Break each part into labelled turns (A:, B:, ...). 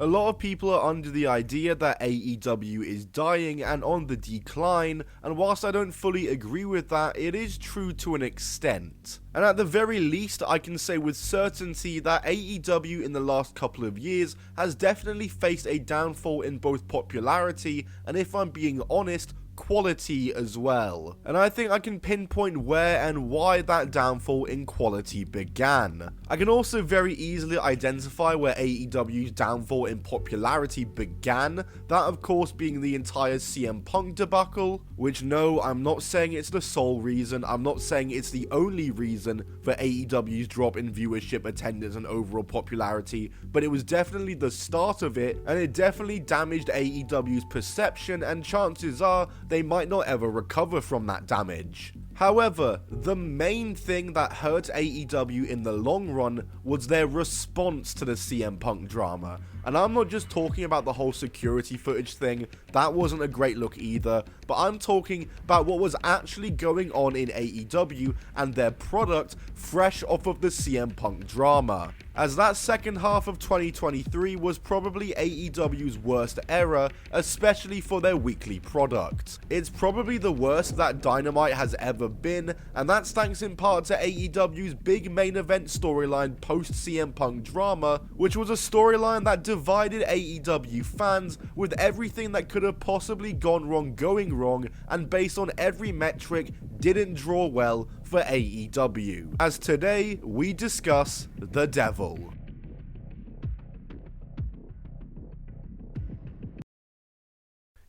A: A lot of people are under the idea that AEW is dying and on the decline, and whilst I don't fully agree with that, it is true to an extent. And at the very least, I can say with certainty that AEW in the last couple of years has definitely faced a downfall in both popularity and, if I'm being honest, quality as well. And I think I can pinpoint where and why that downfall in quality began. I can also very easily identify where AEW's downfall in popularity began, that of course being the entire CM Punk debacle, which no, I'm not saying it's the sole reason, I'm not saying it's the only reason for AEW's drop in viewership, attendance and overall popularity, but it was definitely the start of it, and it definitely damaged AEW's perception, and chances are they might not ever recover from that damage. However, the main thing that hurt AEW in the long run was their response to the CM Punk drama. And I'm not just talking about the whole security footage thing, that wasn't a great look either, but I'm talking about what was actually going on in AEW and their product fresh off of the CM Punk drama. As that second half of 2023 was probably AEW's worst era, especially for their weekly product. It's probably the worst that Dynamite has ever been, and that's thanks in part to AEW's big main event storyline post CM Punk drama, which was a storyline that divided AEW fans, with everything that could have possibly gone wrong going wrong, and based on every metric didn't draw well for AEW. As today we discuss the Devil.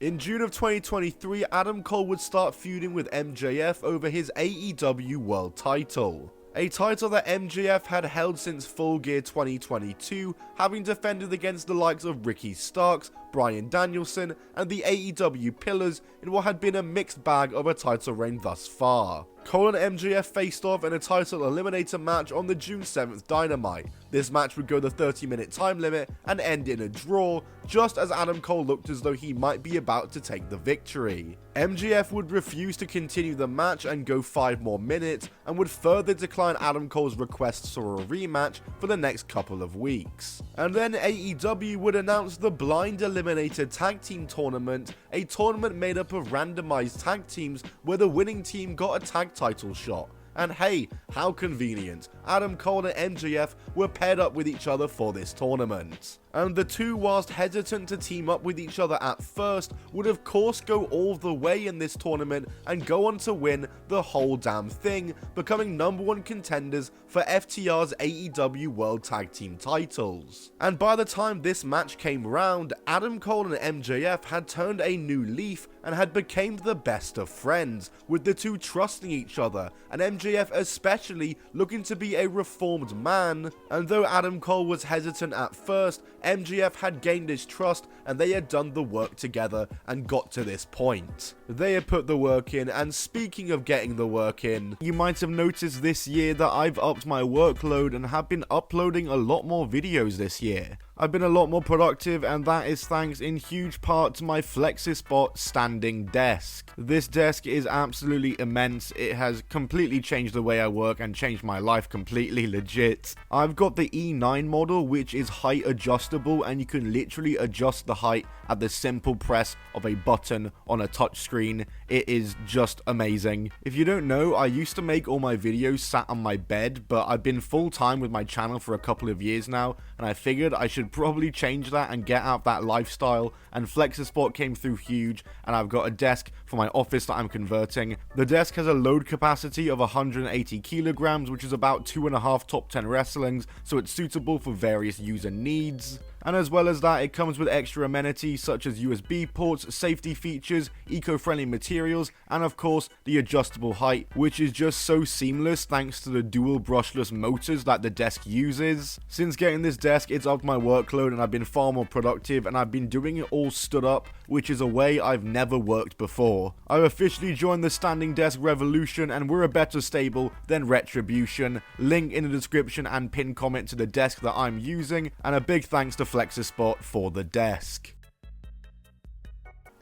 A: In June of 2023, Adam Cole would start feuding with MJF over his AEW World title. A title that MJF had held since Full Gear 2022, having defended against the likes of Ricky Starks, Bryan Danielson, and the AEW Pillars in what had been a mixed bag of a title reign thus far. Cole and MJF faced off in a title eliminator match on the June 7th Dynamite. This match would go the 30-minute time limit and end in a draw, just as Adam Cole looked as though he might be about to take the victory. MJF would refuse to continue the match and go 5 more minutes, and would further decline Adam Cole's requests for a rematch for the next couple of weeks. And then AEW would announce the Blind Eliminator Tag Team Tournament, a tournament made up of randomized tag teams where the winning team got a tag title shot. And hey, how convenient, Adam Cole and MJF were paired up with each other for this tournament. And the two, whilst hesitant to team up with each other at first, would of course go all the way in this tournament and go on to win the whole damn thing, becoming #1 contenders for FTR's AEW World Tag Team titles. And by the time this match came round, Adam Cole and MJF had turned a new leaf and had become the best of friends, with the two trusting each other, and MJF especially looking to be a reformed man. And though Adam Cole was hesitant at first, MJF had gained his trust, and they had done the work together and got to this point. They had put the work in, and speaking of getting the work in, you might have noticed this year that I've upped my workload and have been uploading a lot more videos this year. I've been a lot more productive, and that is thanks in huge part to my FlexiSpot standing desk. This desk is absolutely immense. It has completely changed the way I work and changed my life completely, legit. I've got the E9 model, which is height adjustable, and you can literally adjust the height at the simple press of a button on a touchscreen. It is just amazing. If you don't know, I used to make all my videos sat on my bed, but I've been full time with my channel for a couple of years now, and I figured I should probably change that and get out of that lifestyle, and FlexiSpot came through huge, and I've got a desk for my office that I'm converting. The desk has a load capacity of 180 kilograms, which is about 2.5 top 10 wrestlings, so it's suitable for various user needs. And as well as that, it comes with extra amenities such as USB ports, safety features, eco-friendly materials, and of course the adjustable height, which is just so seamless thanks to the dual brushless motors that the desk uses. Since getting this desk, it's upped my workload and I've been far more productive, and I've been doing it all stood up, which is a way I've never worked before. I've officially joined the standing desk revolution, and we're a better stable than Retribution. Link in the description and pinned comment to the desk that I'm using, and a big thanks to FlexiSpot for the desk.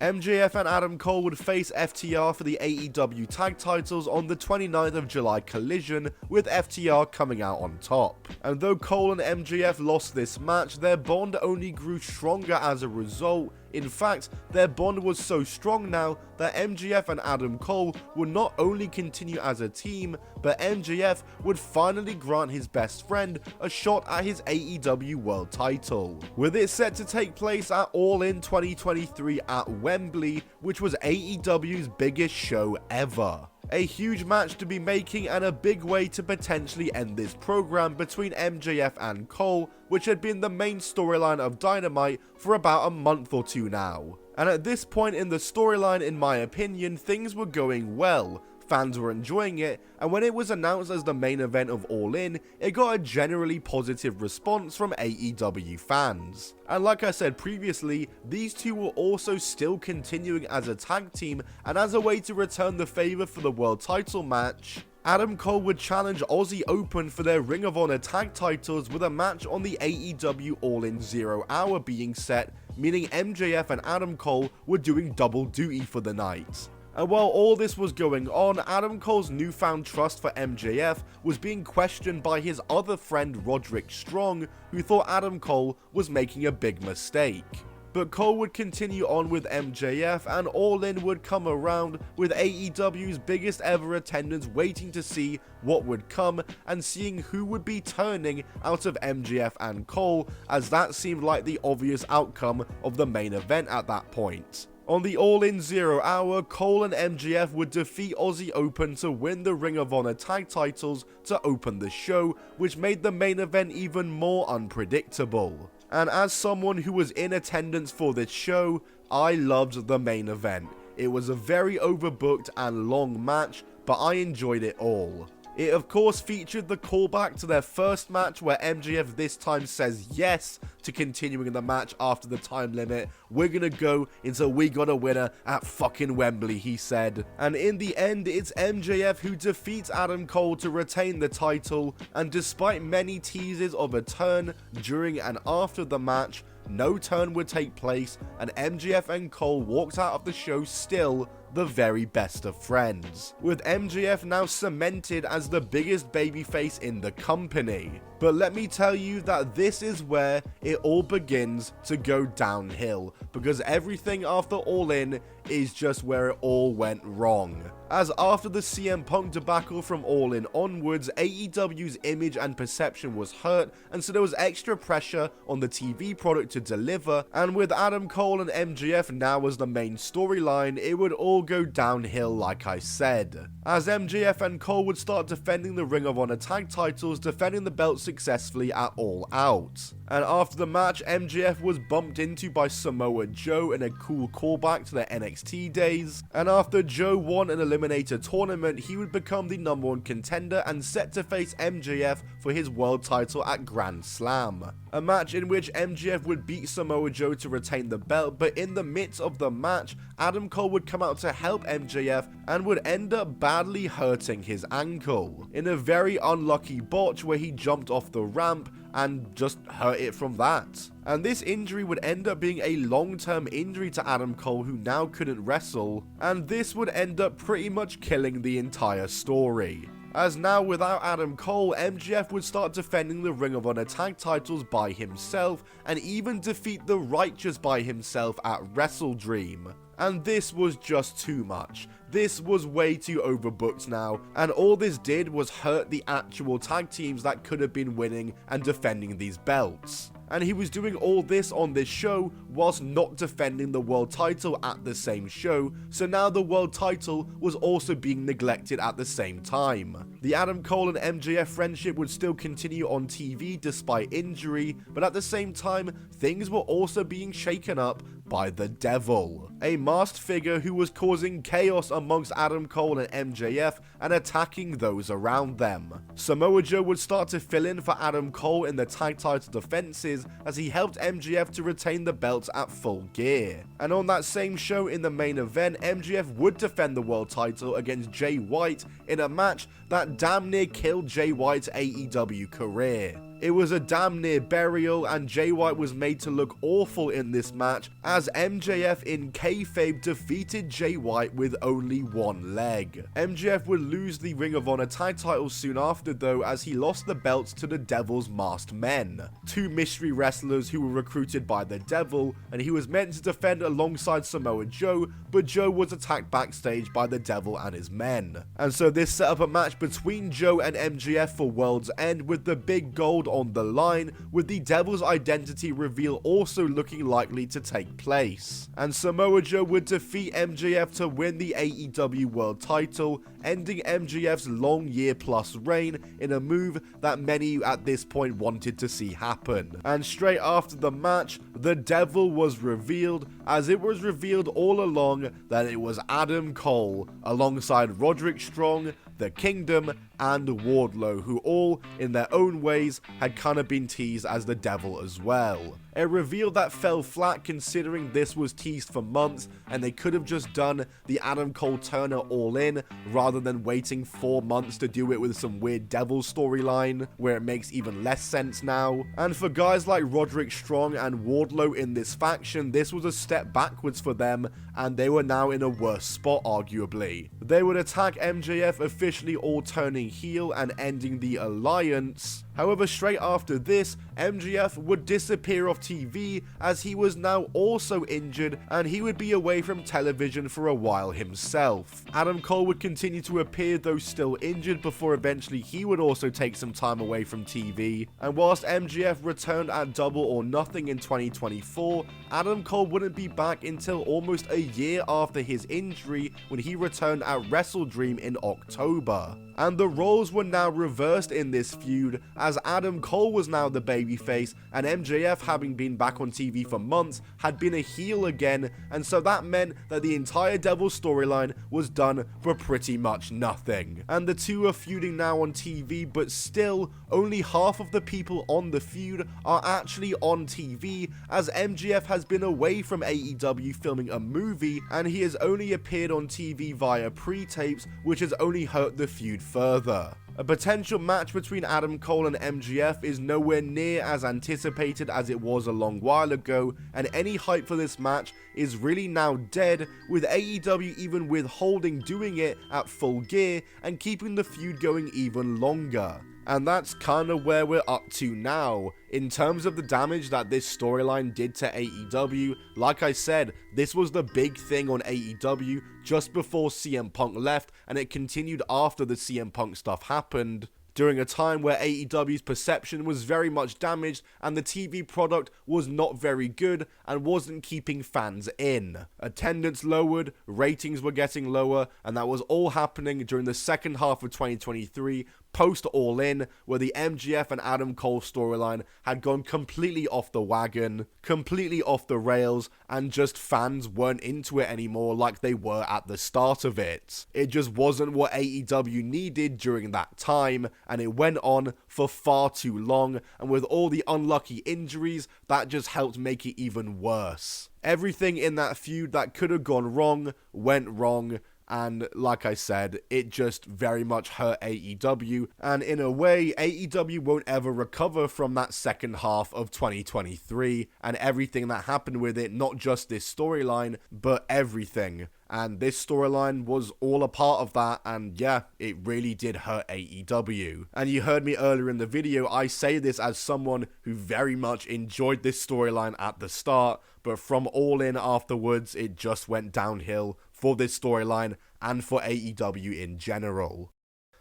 A: MJF and Adam Cole would face FTR for the AEW tag titles on the 29th of July Collision, with FTR coming out on top. And though Cole and MJF lost this match, their bond only grew stronger as a result. In fact, their bond was so strong now that MJF and Adam Cole would not only continue as a team, but MJF would finally grant his best friend a shot at his AEW World title, with it set to take place at All In 2023 at Wembley, which was AEW's biggest show ever. A huge match to be making and a big way to potentially end this program between MJF and Cole, which had been the main storyline of Dynamite for about a month or two now. And at this point in the storyline, in my opinion, things were going well. Fans were enjoying it, and when it was announced as the main event of All In, it got a generally positive response from AEW fans. And like I said previously, these two were also still continuing as a tag team, and as a way to return the favour for the world title match, Adam Cole would challenge Aussie Open for their Ring of Honor tag titles, with a match on the AEW All In 0 Hour being set, meaning MJF and Adam Cole were doing double duty for the night. And while all this was going on, Adam Cole's newfound trust for MJF was being questioned by his other friend Roderick Strong, who thought Adam Cole was making a big mistake. But Cole would continue on with MJF, and All In would come around, with AEW's biggest ever attendance waiting to see what would come and seeing who would be turning out of MJF and Cole, as that seemed like the obvious outcome of the main event at that point. On the All In 0 Hour, Cole and MJF would defeat Aussie Open to win the Ring of Honor tag titles to open the show, which made the main event even more unpredictable. And as someone who was in attendance for this show, I loved the main event. It was a very overbooked and long match, but I enjoyed it all. It of course featured the callback to their first match, where MJF this time says yes to continuing the match after the time limit. We're gonna go until we got a winner at fucking Wembley, he said. And in the end, it's MJF who defeats Adam Cole to retain the title, and despite many teases of a turn during and after the match, no turn would take place, and MJF and Cole walked out of the show still the very best of friends, with MJF now cemented as the biggest babyface in the company. But let me tell you that this is where it all begins to go downhill, because everything after All In is just where it all went wrong. As after the CM Punk debacle from All In onwards, AEW's image and perception was hurt, and so there was extra pressure on the TV product to deliver, and with Adam Cole and MJF now as the main storyline, it would all go downhill like I said. As MJF and Cole would start defending the Ring of Honor tag titles, defending the belts successfully at All Out. And after the match, MJF was bumped into by Samoa Joe in a cool callback to their NXT days, and after Joe won an Eliminator tournament, he would become the #1 contender and set to face MJF for his world title at Grand Slam. A match in which MJF would beat Samoa Joe to retain the belt, but in the midst of the match, Adam Cole would come out to help MJF and would end up badly hurting his ankle in a very unlucky botch where he jumped off the ramp and just hurt it from that. And this injury would end up being a long-term injury to Adam Cole, who now couldn't wrestle, and this would end up pretty much killing the entire story. As now without Adam Cole, MJF would start defending the Ring of Honor tag titles by himself, and even defeat the Righteous by himself at WrestleDream. And this was just too much. This was way too overbooked now, and all this did was hurt the actual tag teams that could have been winning and defending these belts. And he was doing all this on this show whilst not defending the world title at the same show, so now the world title was also being neglected at the same time. The Adam Cole and MJF friendship would still continue on TV despite injury, but at the same time, things were also being shaken up by the Devil, a masked figure who was causing chaos amongst Adam Cole and MJF and attacking those around them. Samoa Joe would start to fill in for Adam Cole in the tag title defenses as he helped MJF to retain the belts at Full Gear. And on that same show in the main event, MJF would defend the world title against Jay White in a match that damn near killed Jay White's AEW career. It was a damn near burial, and Jay White was made to look awful in this match as MJF in kayfabe defeated Jay White with only one leg. MJF would lose the Ring of Honor tag title soon after though, as he lost the belts to the Devil's Masked Men, two mystery wrestlers who were recruited by the Devil, and he was meant to defend alongside Samoa Joe, but Joe was attacked backstage by the Devil and his men. And so this set up a match between Joe and MJF for World's End, with the big gold on the line, with the Devil's identity reveal also looking likely to take place. And Samoa Joe would defeat MJF to win the AEW World title, ending MJF's long year-plus reign in a move that many at this point wanted to see happen. And straight after the match, the Devil was revealed, as it was revealed all along that it was Adam Cole, alongside Roderick Strong, the Kingdom, and Wardlow, who all, in their own ways, had kind of been teased as the Devil as well. A reveal that fell flat considering this was teased for months, and they could have just done the Adam Cole Turner All In rather than waiting 4 months to do it with some weird Devil storyline where it makes even less sense now. And for guys like Roderick Strong and Wardlow in this faction, this was a step backwards for them, and they were now in a worse spot arguably. They would attack MJF, officially all turning heel and ending the alliance. However, straight after this, MJF would disappear off TV as he was now also injured and he would be away from television for a while himself. Adam Cole would continue to appear though still injured before eventually he would also take some time away from TV. And whilst MJF returned at Double or Nothing in 2024, Adam Cole wouldn't be back until almost a year after his injury when he returned at Wrestle Dream in October. And the roles were now reversed in this feud, as Adam Cole was now the babyface and MJF, having been back on TV for months, had been a heel again, and so that meant that the entire Devil storyline was done for pretty much nothing. And the two are feuding now on TV, but still, only half of the people on the feud are actually on TV, as MJF has been away from AEW filming a movie, and he has only appeared on TV via pre-tapes, which has only hurt the feud further. A potential match between Adam Cole and MJF is nowhere near as anticipated as it was a long while ago, and any hype for this match is really now dead, with AEW even withholding doing it at Full Gear and keeping the feud going even longer. And that's kind of where we're up to now. In terms of the damage that this storyline did to AEW, like I said, this was the big thing on AEW just before CM Punk left, and it continued after the CM Punk stuff happened, during a time where AEW's perception was very much damaged and the TV product was not very good and wasn't keeping fans in. Attendance lowered, ratings were getting lower, and that was all happening during the second half of 2023, post All In, where the MJF and Adam Cole storyline had gone completely off the wagon, completely off the rails, and just fans weren't into it anymore like they were at the start of it. It just wasn't what AEW needed during that time, and it went on for far too long, and with all the unlucky injuries, that just helped make it even worse. Everything in that feud that could have gone wrong, went wrong, and like I said, it just very much hurt AEW, and in a way, AEW won't ever recover from that second half of 2023, and everything that happened with it, not just this storyline, but everything. And this storyline was all a part of that, and yeah, it really did hurt AEW. And you heard me earlier in the video, I say this as someone who very much enjoyed this storyline at the start, but from All In afterwards, it just went downhill for this storyline and for AEW in general.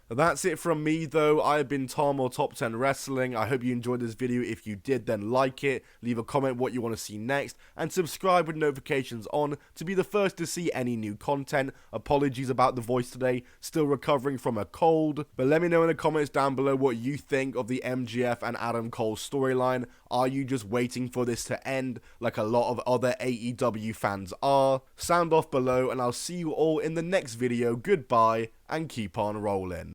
A: That's it from me though. I've been Tom, or Top 10 Wrestling. I hope you enjoyed this video. If you did, then like it, leave a comment what you want to see next, and subscribe with notifications on to be the first to see any new content. Apologies about the voice today, still recovering from a cold, but let me know in the comments down below what you think of the MJF and Adam Cole storyline. Are you just waiting for this to end like a lot of other AEW fans are? Sound off below, and I'll see you all in the next video. Goodbye, and keep on rolling.